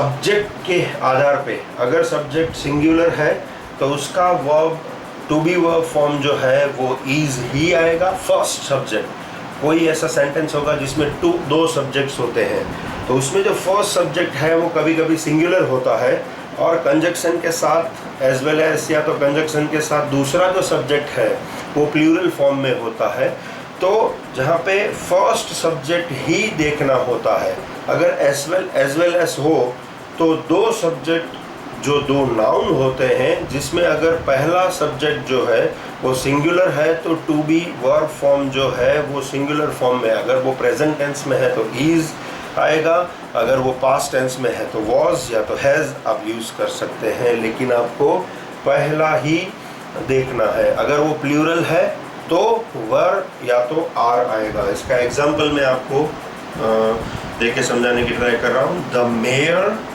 Subject के आधार पे, अगर सब्जेक्ट सिंगुलर है तो उसका verb to be verb form जो है वो इज ही आएगा। फर्स्ट सब्जेक्ट, कोई ऐसा सेंटेंस होगा जिसमें दो सब्जेक्ट्स होते हैं तो उसमें जो फर्स्ट सब्जेक्ट है वो कभी कभी सिंगुलर होता है और कंजक्शन के साथ एज वेल एज, या तो कंजक्शन के साथ दूसरा जो सब्जेक्ट है वो प्लूरल फॉर्म में होता है। तो जहाँ पे फर्स्ट सब्जेक्ट ही देखना होता है, अगर एज वेल एज हो तो दो सब्जेक्ट जो दो नाउन होते हैं जिसमें अगर पहला सब्जेक्ट जो है वो सिंगुलर है तो टू बी वर्ब फॉर्म जो है वो सिंगुलर फॉर्म में, अगर वो प्रेजेंट टेंस में है तो इज आएगा, अगर वो पास्ट टेंस में है तो वॉज या तो हैज़ आप यूज़ कर सकते हैं, लेकिन आपको पहला ही देखना है। अगर वो प्लूरल है तो वर या तो आर आएगा। इसका एग्जाम्पल मैं आपको देके समझाने की ट्राई कर रहा हूँ। The mayor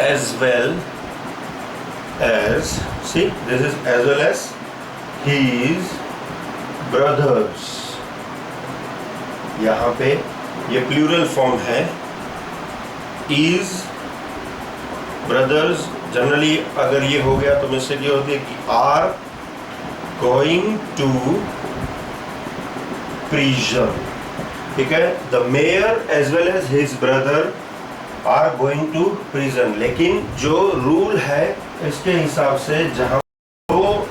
as well as, see this is as well as his brothers, यहाँ पे ये प्लूरल फॉर्म है। is brothers, जनरली अगर ये हो गया तो मिस्टेक ये होती है कि are going to prison, ठीक है। the mayor as well as his brother are going to prison, लेकिन जो रूल है इसके हिसाब से जहाँ दो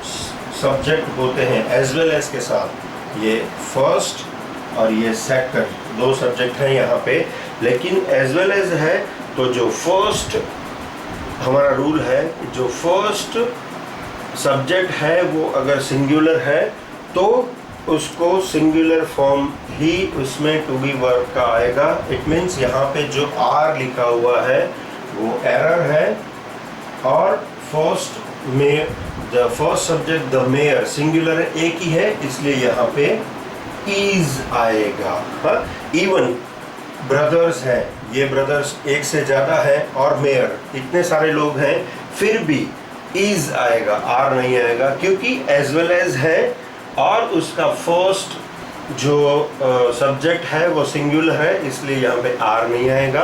सब्जेक्ट होते हैं एज वेल एज के साथ, ये फर्स्ट और ये सेकंड दो सब्जेक्ट हैं यहाँ पे, लेकिन एज वेल एज है तो जो फर्स्ट हमारा रूल है, जो फर्स्ट सब्जेक्ट है वो अगर सिंगुलर है तो उसको सिंगुलर फॉर्म ही उसमें टू बी वर्ब का आएगा। इट मीन्स यहाँ पे जो आर लिखा हुआ है वो एरर है और फर्स्ट में the first subject the mayor singular है, एक ही है, इसलिए यहाँ पे इज आएगा। इवन ब्रदर्स हैं, ये ब्रदर्स एक से ज़्यादा है और मेयर इतने सारे लोग हैं, फिर भी इज आएगा, आर नहीं आएगा, क्योंकि एज वेल एज है और उसका फर्स्ट जो सब्जेक्ट है वो सिंगुलर है, इसलिए यहाँ पे आर नहीं आएगा,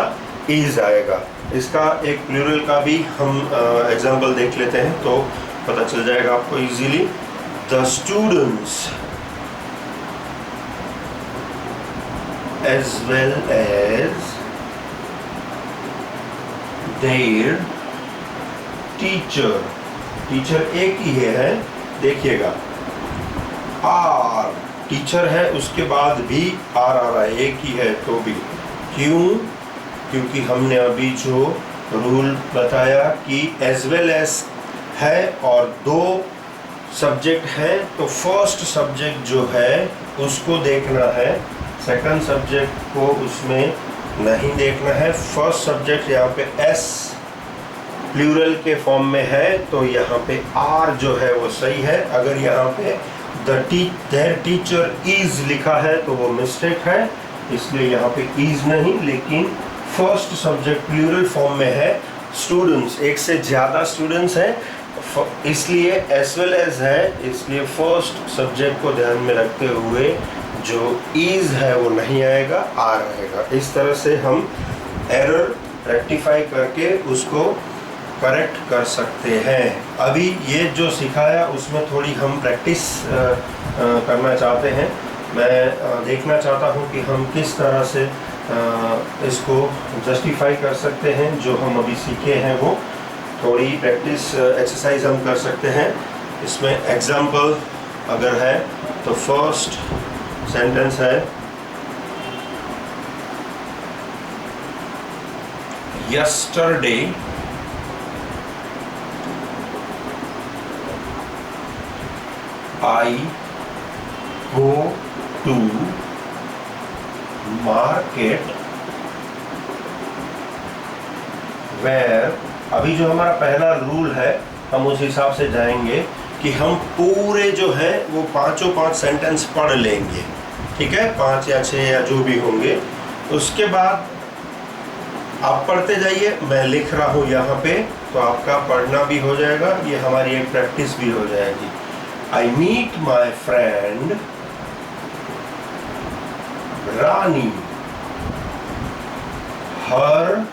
इज आएगा। इसका एक प्लूरल का भी हम एग्जांपल देख लेते हैं तो पता चल जाएगा आपको easily. The students as well as their teacher, teacher एक ही है, देखिएगा आर टीचर है उसके बाद भी आर आ रहा है, एक ही है तो भी। क्यों? क्योंकि हमने अभी जो रूल बताया कि एज वेल एज है और दो सब्जेक्ट है तो फर्स्ट सब्जेक्ट जो है उसको देखना है, सेकंड सब्जेक्ट को उसमें नहीं देखना है। फर्स्ट सब्जेक्ट यहाँ पे एस प्लूरल के फॉर्म में है तो यहाँ पे आर जो है वो सही है। अगर यहाँ पे देयर टीचर इज लिखा है तो वो मिस्टेक है, इसलिए यहाँ पे इज नहीं, लेकिन फर्स्ट सब्जेक्ट प्लूरल फॉर्म में है। स्टूडेंट्स एक से ज़्यादा स्टूडेंट्स हैं, इसलिए एज वेल एज है, इसलिए फर्स्ट सब्जेक्ट को ध्यान में रखते हुए जो इज है वो नहीं आएगा, आर आएगा। इस तरह से हम एरर रेक्टिफाई करके उसको करेक्ट कर सकते हैं। अभी ये जो सिखाया उसमें थोड़ी हम प्रैक्टिस करना चाहते हैं। मैं देखना चाहता हूँ कि हम किस तरह से इसको जस्टिफाई कर सकते हैं। जो हम अभी सीखे हैं वो थोड़ी प्रैक्टिस एक्सरसाइज हम कर सकते हैं। इसमें एग्जाम्पल अगर है तो फर्स्ट सेंटेंस है yesterday I go to market where, अभी जो हमारा पहला रूल है हम उस हिसाब से जाएंगे कि हम पूरे जो है वो पाँच सेंटेंस पढ़ लेंगे, ठीक है, 5 या 6 या जो भी होंगे। उसके बाद आप पढ़ते जाइए, मैं लिख रहा हूँ यहाँ पे तो आपका पढ़ना भी हो जाएगा, ये हमारी एक प्रैक्टिस भी हो जाएगी। I meet my friend Rani हर,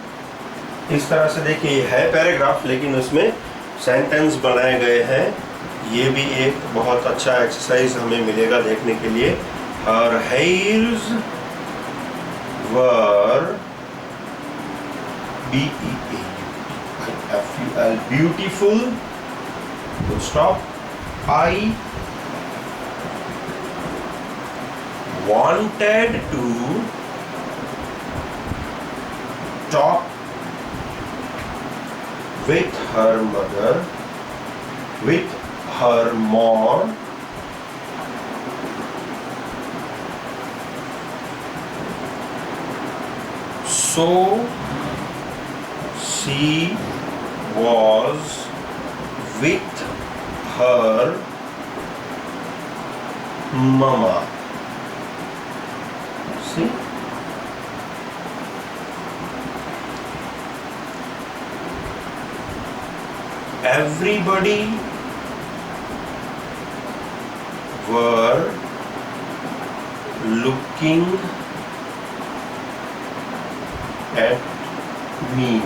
इस तरह से देखिए ये है पैराग्राफ लेकिन उसमें सेंटेंस बनाए गए हैं। ये भी एक बहुत अच्छा एक्सरसाइज हमें मिलेगा देखने के लिए। हर hairs were beautiful, full stop. I wanted to talk with her mother, with her mom, so she was with her mama. See? Everybody were looking at me.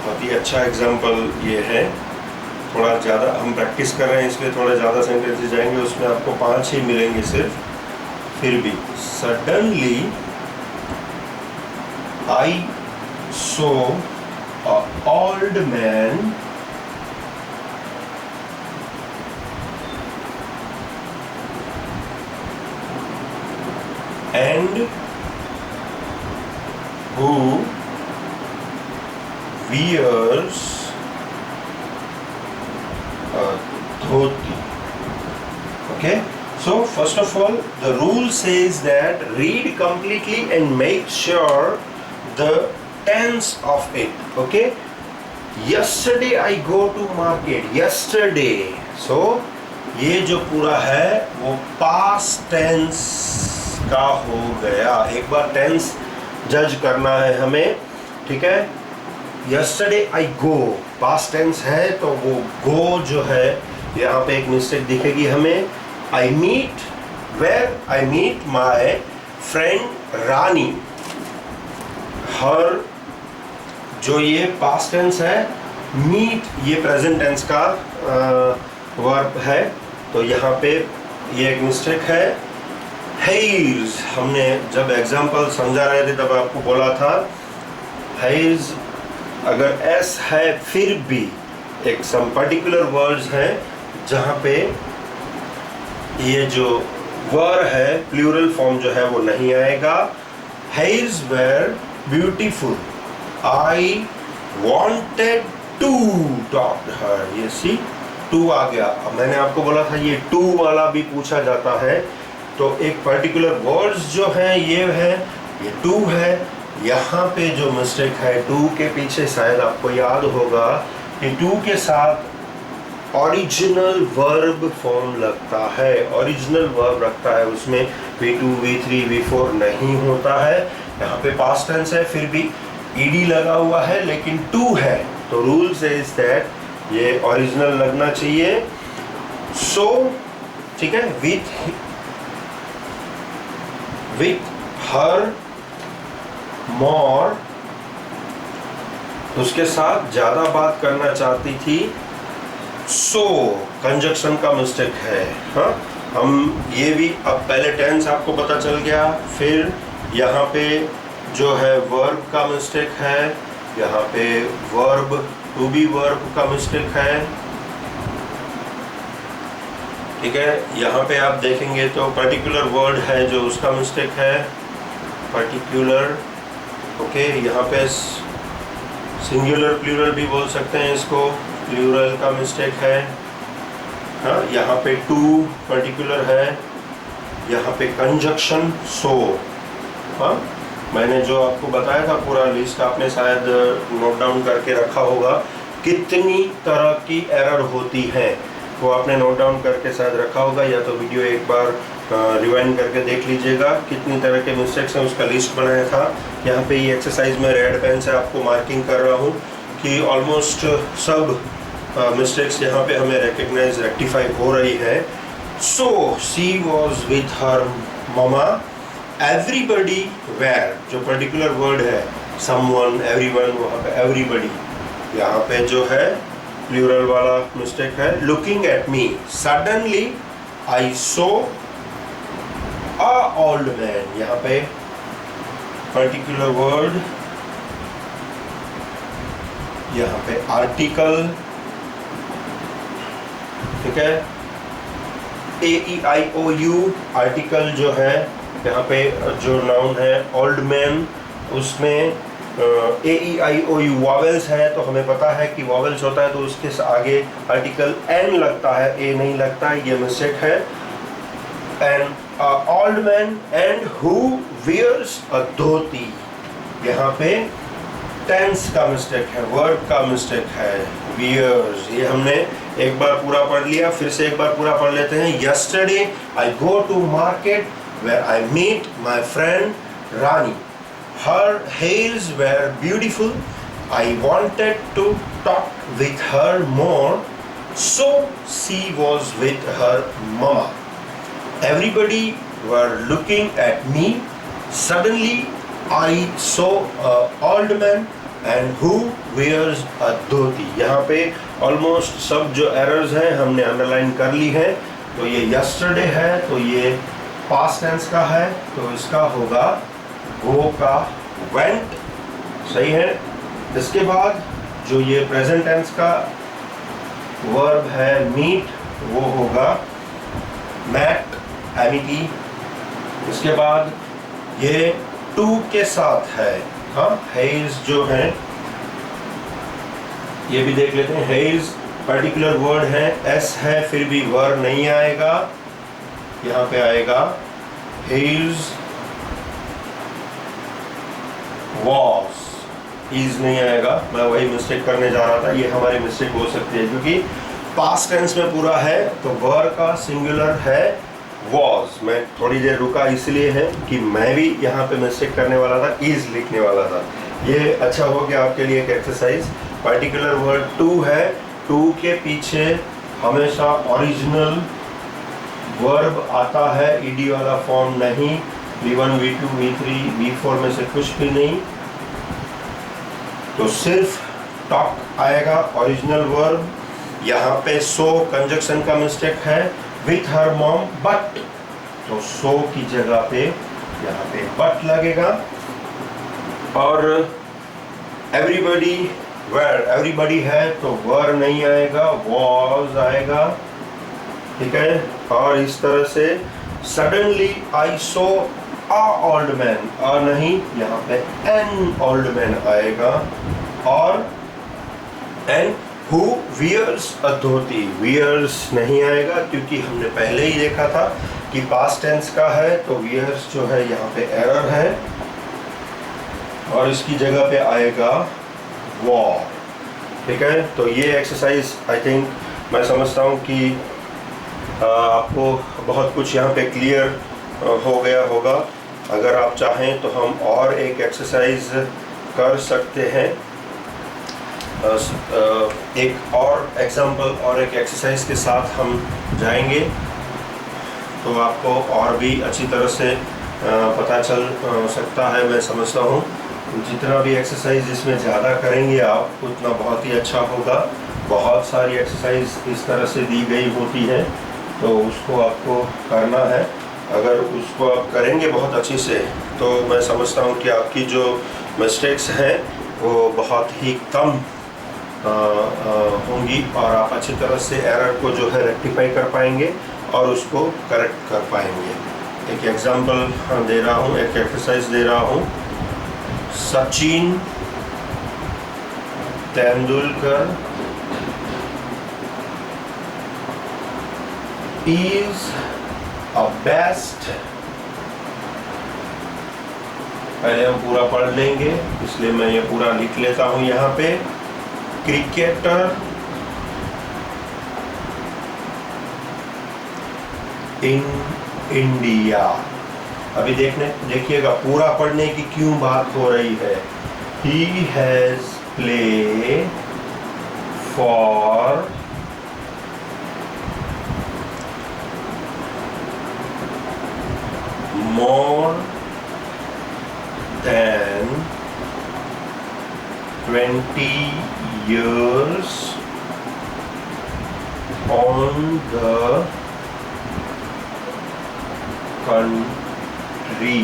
बहुत ही अच्छा एग्जाम्पल ये है। थोड़ा ज़्यादा हम प्रैक्टिस कर रहे हैं इसलिए थोड़ा ज़्यादा सेंटेंसेस जाएंगे, उसमें आपको 5 ही मिलेंगे सिर्फ। फिर भी suddenly I saw a old man and who wears a dhoti. Okay, so first of all the rule says that read completely and make sure the tense of it. Okay, yesterday I go to market. Yesterday, so ये जो पूरा है वो past tense का हो गया। एक बार tense जज करना है हमें, ठीक है। yesterday I go past tense है तो वो go जो है यहाँ पे एक मिस्टेक दिखेगी हमें। I meet where I meet my friend रानी। हर जो ये past tense है, meet ये present tense का वर्ब है तो यहाँ पे ये एक मिस्टेक है। हेयर्स हमने जब एग्जाम्पल समझा रहे थे तब आपको बोला था हेयर्स अगर एस है फिर भी एक सम पर्टिकुलर वर्ड्स हैं जहाँ पे ये जो वर है प्लूरल फॉर्म जो है वो नहीं आएगा। Hairs were beautiful, I wanted to talk to her. ये सी टू आ गया। अब मैंने आपको बोला था ये टू वाला भी पूछा जाता है तो एक पर्टिकुलर वर्ड्स जो है ये टू है। यहाँ पे जो मिस्टेक है टू के पीछे शायद आपको याद होगा कि टू के साथ ओरिजिनल वर्ब फॉर्म लगता है, ओरिजिनल वर्ब रखता है, उसमें V2 V3 V4 नहीं होता है। यहाँ पे पास्ट टेंस है फिर भी ed लगा हुआ है लेकिन टू है तो रूल सेज दैट ये ओरिजिनल लगना चाहिए। सो ठीक है, with her more, उसके साथ ज़्यादा बात करना चाहती थी। सो कंजक्शन का मिस्टेक है। हाँ, हम ये भी अब पहले टेंस आपको पता चल गया, फिर यहाँ पे जो है वर्ब का मिस्टेक है, यहाँ पे वर्ब टू बी वर्ब का मिस्टेक है। ठीक है, यहाँ पे आप देखेंगे तो पर्टिकुलर वर्ड है जो उसका मिस्टेक है, पर्टिकुलर। ओके, यहाँ पे सिंगुलर प्लूरल भी बोल सकते हैं इसको, प्लूरल का मिस्टेक है। हाँ, यहाँ पे टू पर्टिकुलर है, यहाँ पे कंजक्शन सो। हाँ, मैंने जो आपको बताया था पूरा लिस्ट आपने शायद नोट डाउन करके रखा होगा। कितनी तरह की एरर होती हैं वो आपने नोट डाउन करके शायद रखा होगा, या तो वीडियो एक बार रिवाइंड करके देख लीजिएगा कितनी तरह के मिस्टेक्स हैं, उसका लिस्ट बनाया था। यहाँ पे ये एक्सरसाइज में रेड पेन से आपको मार्किंग कर रहा हूँ कि ऑलमोस्ट सब मिस्टेक्स यहाँ पे हमें रिकग्नाइज रेक्टिफाई हो रही है। So she was with her mama everybody where जो पर्टिकुलर वर्ड है, समवन, एवरीवन, वहाँ पे एवरीबडी, यहाँ पे जो है प्लूरल वाला मिस्टेक है। Looking at me, suddenly I saw a old man, यहाँ पे पर्टिकुलर वर्ड, यहाँ पे आर्टिकल, ठीक है। AEIOU आर्टिकल जो है, यहाँ पे जो नाउन है ओल्ड मैन, उसमें AEIOU वॉवेल्स है, तो हमें पता है कि वॉवेल्स होता है तो उसके आगे आर्टिकल N लगता है, A नहीं लगता है, ये मिस्टेक है। And old man and who wears a dhoti, यहाँ पे टेंस का मिस्टेक है, वर्ब का मिस्टेक है, वियर्स। ये हमने एक बार पूरा पढ़ लिया, फिर से एक बार पूरा पढ़ लेते हैं। Yesterday I go to market where I meet my friend Rani, her hairs were beautiful, I wanted to talk with her more, so she was with her mama, everybody were looking at me, suddenly I saw an old man and who wears a dhoti। यहाँ पे almost सब जो errors हैं हमने underline कर ली है। तो ये yesterday है, तो ये पास्ट टेंस का है, तो इसका होगा go का went, सही है। इसके बाद जो ये प्रेजेंट टेंस का वर्ब है meet, वो होगा met, MET। इसके बाद ये टू के साथ है, हाँ, हेज जो है, ये भी देख लेते हैं। हेज पर्टिकुलर वर्ड है, एस है, फिर भी वर्ब नहीं आएगा, यहाँ पे आएगा हेज वॉस, इज नहीं आएगा। मैं वही मिस्टेक करने जा रहा था, ये हमारी मिस्टेक हो सकती है क्योंकि पास्ट टेंस में पूरा है, तो वर्ब का सिंगुलर है वॉज। मैं थोड़ी देर रुका इसलिए है कि मैं भी यहाँ पे मिस्टेक करने वाला था, इज लिखने वाला था। ये अच्छा हो गया आपके लिए एक एक्सरसाइज। पर्टिकुलर वर्ड टू है, टू के पीछे हमेशा ओरिजिनल वर्ब आता है, ईडी वाला फॉर्म नहीं, V1, V2, V3, V4 में से कुछ भी नहीं, तो सिर्फ टॉक आएगा ओरिजिनल वर्ब। यहाँ पे सो कंजक्शन का मिस्टेक है, विथ हर मॉम बट, तो सो की जगह पे यहाँ पे बट लगेगा। और एवरीबडी वेर, एवरीबडी है तो वर नहीं आएगा, वॉज आएगा, ठीक है। और इस तरह से suddenly I saw a old man, a नहीं, यहाँ पे एन ओल्ड मैन आएगा। और an who wears a dhoti, wears नहीं आएगा क्योंकि हमने पहले ही देखा था कि पास्ट टेंस का है, तो वियर्स जो है यहाँ पे एरर है और इसकी जगह पे आएगा वॉर, ठीक है। तो ये एक्सरसाइज आई थिंक मैं समझता हूँ कि आपको बहुत कुछ यहाँ पे क्लियर हो गया होगा। अगर आप चाहें तो हम और एक एक्सरसाइज कर सकते हैं, एक और एग्जाम्पल और एक एक्सरसाइज के साथ हम जाएंगे, तो आपको और भी अच्छी तरह से पता चल सकता है। मैं समझता हूँ जितना भी एक्सरसाइज इसमें ज़्यादा करेंगे आप, उतना बहुत ही अच्छा होगा। बहुत सारी एक्सरसाइज इस तरह से दी गई होती है, तो उसको आपको करना है। अगर उसको आप करेंगे बहुत अच्छी से, तो मैं समझता हूँ कि आपकी जो मिस्टेक्स हैं वो बहुत ही कम होंगी और आप अच्छी तरह से एरर को जो है रेक्टिफाई कर पाएंगे और उसको करेक्ट कर पाएंगे। एक एग्जांपल दे रहा हूँ, एक एक्सरसाइज दे रहा हूँ। Sachin Tendulkar is a best, पहले हम पूरा पढ़ लेंगे इसलिए मैं ये पूरा लिख लेता हूँ यहाँ पे। Cricketer in India. अभी देखिएगा पूरा पढ़ने की क्यों बात हो रही है। He has played for more than 20 years on the country।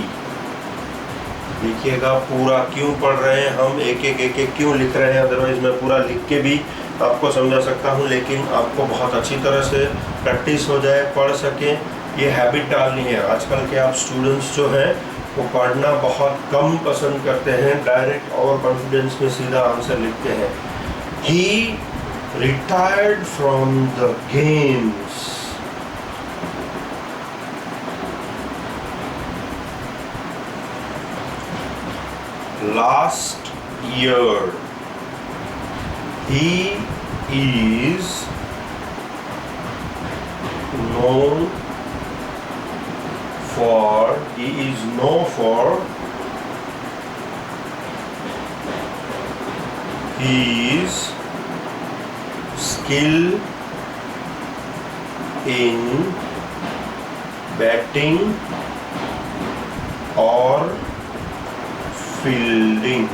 देखिएगा पूरा क्यों पढ़ रहे हैं हम, एक एक क्यों लिख रहे हैं, अदरवाइज मैं पूरा लिख के भी आपको समझा सकता हूँ, लेकिन आपको बहुत अच्छी तरह से प्रैक्टिस हो जाए, पढ़ सकें, ये हैबिट डालनी है। आजकल के आप स्टूडेंट्स जो हैं वो पढ़ना बहुत कम पसंद करते हैं, डायरेक्ट और कॉन्फिडेंस में सीधा आंसर लिखते हैं। He retired from the games last year. He is known for his skill in batting or fielding.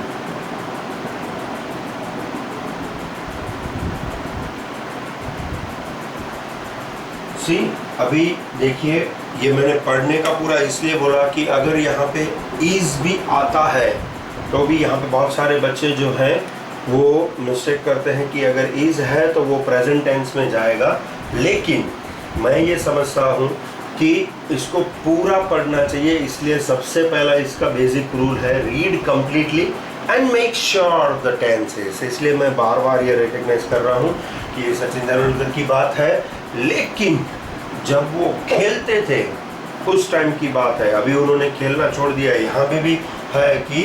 अभी देखिए, ये मैंने पढ़ने का पूरा इसलिए बोला कि अगर यहाँ पे इज भी आता है तो भी यहाँ पे बहुत सारे बच्चे जो हैं वो मिस्टेक करते हैं कि अगर इज है तो वो प्रेजेंट टेंस में जाएगा, लेकिन मैं ये समझता हूँ कि इसको पूरा पढ़ना चाहिए। इसलिए सबसे पहला इसका बेसिक रूल है read completely and make sure the tenses. इसलिए मैं बार बार ये रिकग्नाइज कर रहा हूँ कि ये सचिन तेंदुलकर की बात है, लेकिन जब वो खेलते थे उस टाइम की बात है। अभी उन्होंने खेलना छोड़ दिया है। यहाँ पे भी है कि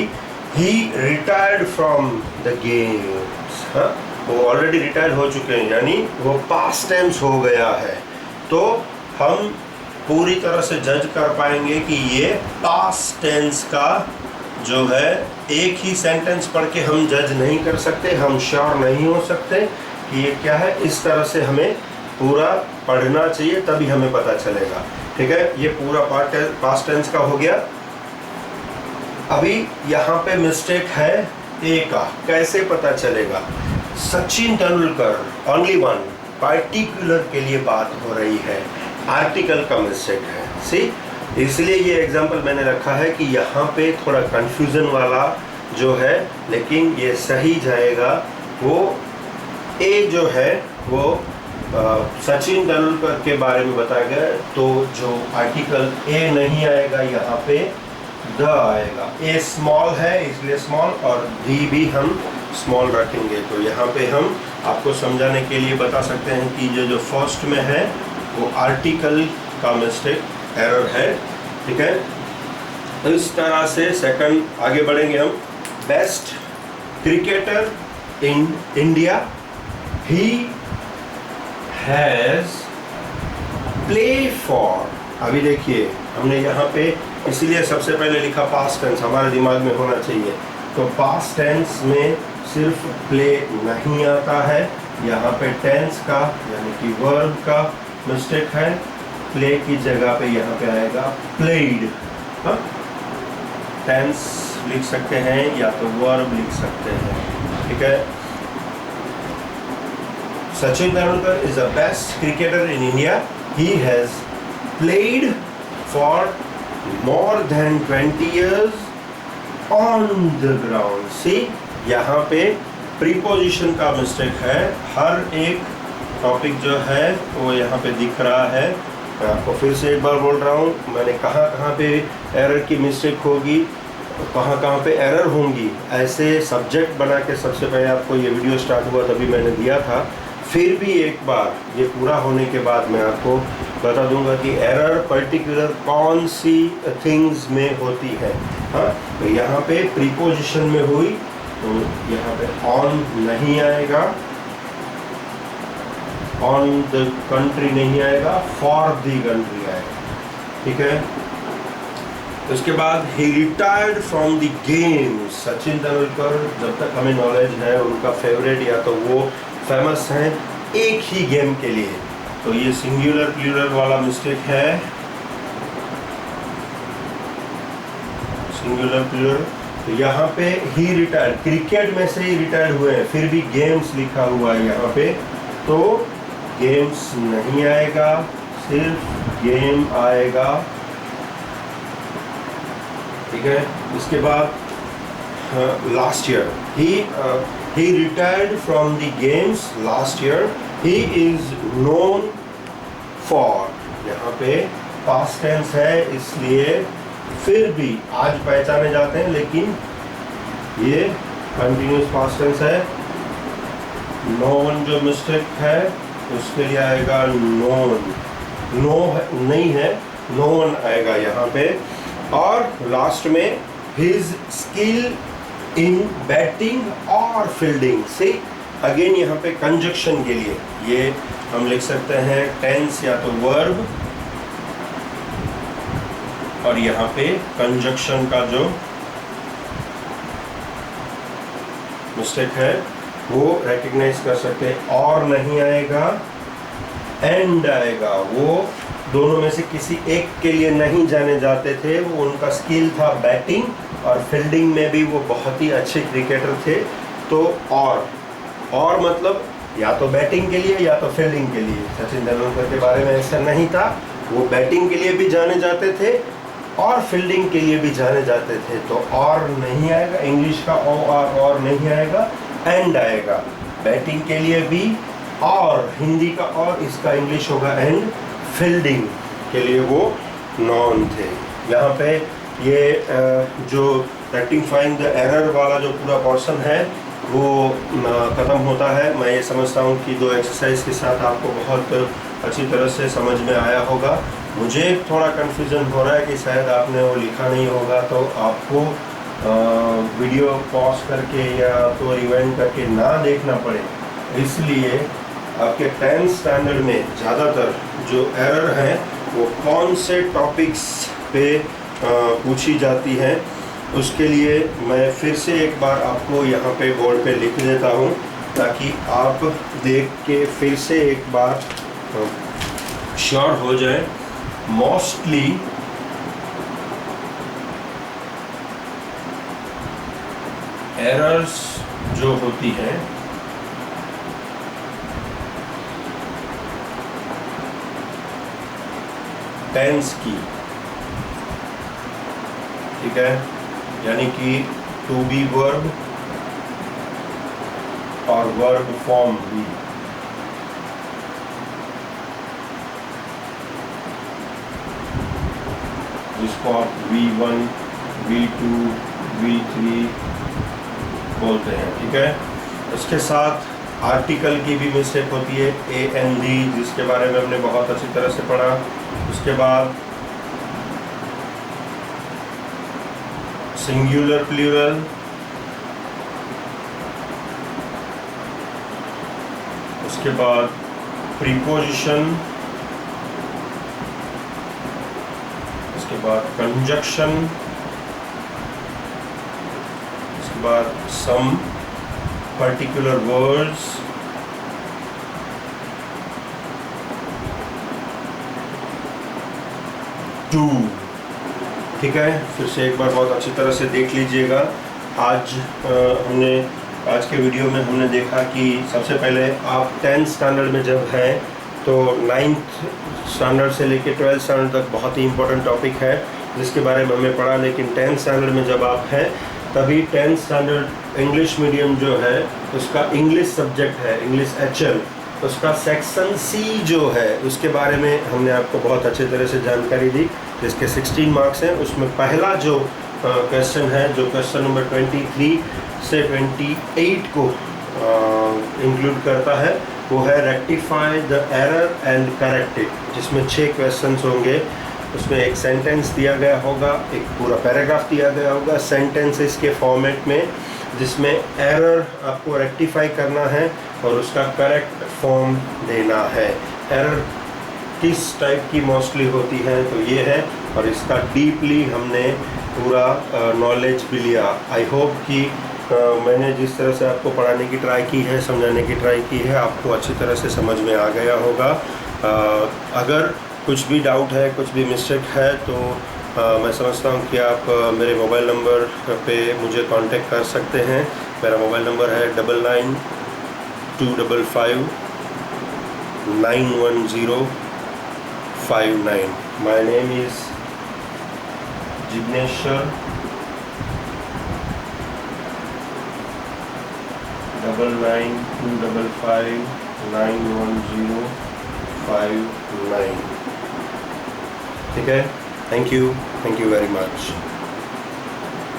ही रिटायर्ड फ्रॉम द गेम्स। हाँ, वो ऑलरेडी रिटायर हो चुके हैं, यानी वो पास्ट टेंस हो गया है। तो हम पूरी तरह से जज कर पाएंगे कि ये पास्ट टेंस का जो है, एक ही सेंटेंस पढ़ के हम जज नहीं कर सकते, हम श्योर नहीं हो सकते कि ये क्या है। इस तरह से हमें पूरा पढ़ना चाहिए, तभी हमें पता चलेगा। ठीक है, ये पूरा पास्ट टेंस का हो गया। अभी यहाँ पे मिस्टेक है ए का, कैसे पता चलेगा? Sachin Tendulkar, only one, particular के लिए बात हो रही है, आर्टिकल का मिस्टेक है। सी, इसलिए ये एग्जांपल मैंने रखा है कि यहाँ पे थोड़ा कंफ्यूजन वाला जो है, लेकिन ये सही जाएगा। वो ए जो है वो सचिन तेंदुलकर के बारे में बताया गया, तो जो आर्टिकल ए नहीं आएगा, यहाँ पे द आएगा। ए स्मॉल है इसलिए स्मॉल, और दी भी हम स्मॉल रखेंगे। तो यहाँ पे हम आपको समझाने के लिए बता सकते हैं कि जो फर्स्ट में है वो आर्टिकल का मिस्टेक, एरर है। ठीक है, इस तरह से सेकंड आगे बढ़ेंगे हम। Best cricketer in India, he has play for. अभी देखिए, हमने यहाँ पे इसीलिए सबसे पहले लिखा पास्ट टेंस, हमारे दिमाग में होना चाहिए। तो पास्ट टेंस में सिर्फ प्ले नहीं आता है, यहाँ पे टेंस का यानी कि वर्ब का मिस्टेक है। प्ले की जगह पे यहाँ पे आएगा प्लेड। हाँ, टेंस लिख सकते हैं या तो वर्ब लिख सकते हैं। ठीक है, Sachin Tendulkar is the best cricketer in India, he has played for more than 20 years on the ground. See, यहाँ पे प्रीपोजिशन का मिस्टेक है। हर एक टॉपिक जो है वो यहाँ पे दिख रहा है। मैं आपको फिर से एक बार बोल रहा हूँ, मैंने कहाँ पे एरर की मिस्टेक होगी, कहाँ पे एरर होंगी, ऐसे सब्जेक्ट बना के सबसे पहले आपको ये वीडियो स्टार्ट हुआ तभी मैंने दिया था। फिर भी एक बार ये पूरा होने के बाद मैं आपको बता दूंगा कि एरर पर्टिकुलर कौन सी थिंग्स में होती है। हाँ, तो यहाँ पे प्रीपोजिशन में हुई, तो यहाँ पे ऑन नहीं आएगा, ऑन द कंट्री नहीं आएगा, फॉर द कंट्री आएगा। ठीक है, उसके बाद he retired from the games. Sachin Tendulkar, जब तक हमें नॉलेज है, उनका फेवरेट या तो वो फेमस हैं एक ही गेम के लिए, तो ये सिंगुलर प्लूरल वाला मिस्टेक है। सिंगुलर प्लूरल तो यहाँ पे ही रिटायर्ड, क्रिकेट में से ही रिटायर्ड हुए हैं, फिर भी गेम्स लिखा हुआ है यहाँ पे, तो गेम्स नहीं आएगा, सिर्फ गेम आएगा। ठीक है, इसके बाद last year he retired from the games last year. He is known for, यहाँ पे past tense है इसलिए फिर भी आज पहचाने जाते हैं, लेकिन ये continuous past tense है। known जो मिस्टेक है उसके लिए आएगा known, नो नहीं है, known आएगा यहाँ पे। और लास्ट में his skill इन बैटिंग और फील्डिंग से, अगेन यहाँ पे कंजक्शन के लिए ये हम लिख सकते हैं टेंस या तो वर्ब, और यहाँ पे कंजक्शन का जो मिस्टेक है वो रिकग्नाइज कर सकते हैं। और नहीं आएगा, एंड आएगा। वो दोनों में से किसी एक के लिए नहीं जाने जाते थे, वो उनका स्किल था बैटिंग, और फील्डिंग में भी वो बहुत ही अच्छे क्रिकेटर थे। तो और मतलब या तो बैटिंग के लिए या तो फील्डिंग के लिए। सचिन तेंदुलकर के बारे में ऐसा नहीं था, वो बैटिंग के लिए भी जाने जाते थे और फील्डिंग के लिए भी जाने जाते थे। तो और नहीं आएगा, इंग्लिश का और नहीं आएगा, एंड आएगा। बैटिंग के लिए भी और, हिंदी का और, इसका इंग्लिश होगा एंड। फील्डिंग के लिए वो नॉन थे। यहाँ पे ये जो रेक्टिफाइंग द एरर वाला जो पूरा पोर्शन है वो ख़त्म होता है। मैं ये समझता हूँ कि दो एक्सरसाइज के साथ आपको बहुत अच्छी तरह से समझ में आया होगा। मुझे थोड़ा कन्फ्यूज़न हो रहा है कि शायद आपने वो लिखा नहीं होगा, तो आपको वीडियो पॉज करके या तो रिवाइंड करके ना देखना पड़े। इसलिए आपके 10th स्टैंडर्ड में ज़्यादातर जो एरर है वो कौन से टॉपिक्स पे पूछी जाती है, उसके लिए मैं फिर से एक बार आपको यहाँ पे बोर्ड पे लिख देता हूँ, ताकि आप देख के फिर से एक बार श्योर हो जाए। मोस्टली एरर्स जो होती है टेंस की, ठीक है, यानी कि टू बी वर्ब और वर्ब फॉर्म भी। जिसको आप V1, V2, V3 बोलते हैं, ठीक है। उसके साथ आर्टिकल की भी मिस्टेक होती है, AND, जिसके बारे में हमने बहुत अच्छी तरह से पढ़ा। उसके बाद सिंगुलर प्लूरल, उसके बाद प्रीपोजिशन, उसके बाद कंजक्शन, उसके बाद सम पर्टिकुलर वर्ड्स, टू, ठीक है। फिर से एक बार बहुत अच्छी तरह से देख लीजिएगा। आज आज के वीडियो में हमने देखा कि सबसे पहले आप 10th स्टैंडर्ड में जब हैं तो 9th स्टैंडर्ड से लेकर 12th स्टैंडर्ड तक बहुत ही इंपॉर्टेंट टॉपिक है जिसके बारे में हमने पढ़ा। लेकिन 10th स्टैंडर्ड में जब आप हैं तभी 10th स्टैंडर्ड इंग्लिश मीडियम जो है उसका इंग्लिश सब्जेक्ट है, इंग्लिश HL, उसका सेक्शन C जो है उसके बारे में हमने आपको बहुत अच्छी तरह से जानकारी दी। जिसके 16 मार्क्स हैं, उसमें पहला जो क्वेश्चन है, जो क्वेश्चन नंबर 23 से 28 को इंक्लूड करता है, वो है rectify the error and correct it, जिसमें 6 क्वेश्चंस होंगे। उसमें एक सेंटेंस दिया गया होगा, एक पूरा पैराग्राफ दिया गया होगा सेंटेंसेस के फॉर्मेट में, जिसमें एरर आपको रेक्टिफाई करना है और उसका करेक्ट फॉर्म देना है। एरर किस टाइप की मोस्टली होती है तो ये है, और इसका डीपली हमने पूरा नॉलेज भी लिया। आई होप कि मैंने जिस तरह से आपको पढ़ाने की ट्राई की है, समझाने की ट्राई की है, आपको अच्छी तरह से समझ में आ गया होगा। अगर कुछ भी डाउट है, कुछ भी मिस्टेक है तो मैं समझता हूँ कि आप मेरे मोबाइल नंबर पे मुझे कांटेक्ट कर सकते हैं। मेरा मोबाइल नंबर है 9925591059। My name is Jigneshwar 9925591059। ठीक है, थैंक यू वेरी मच।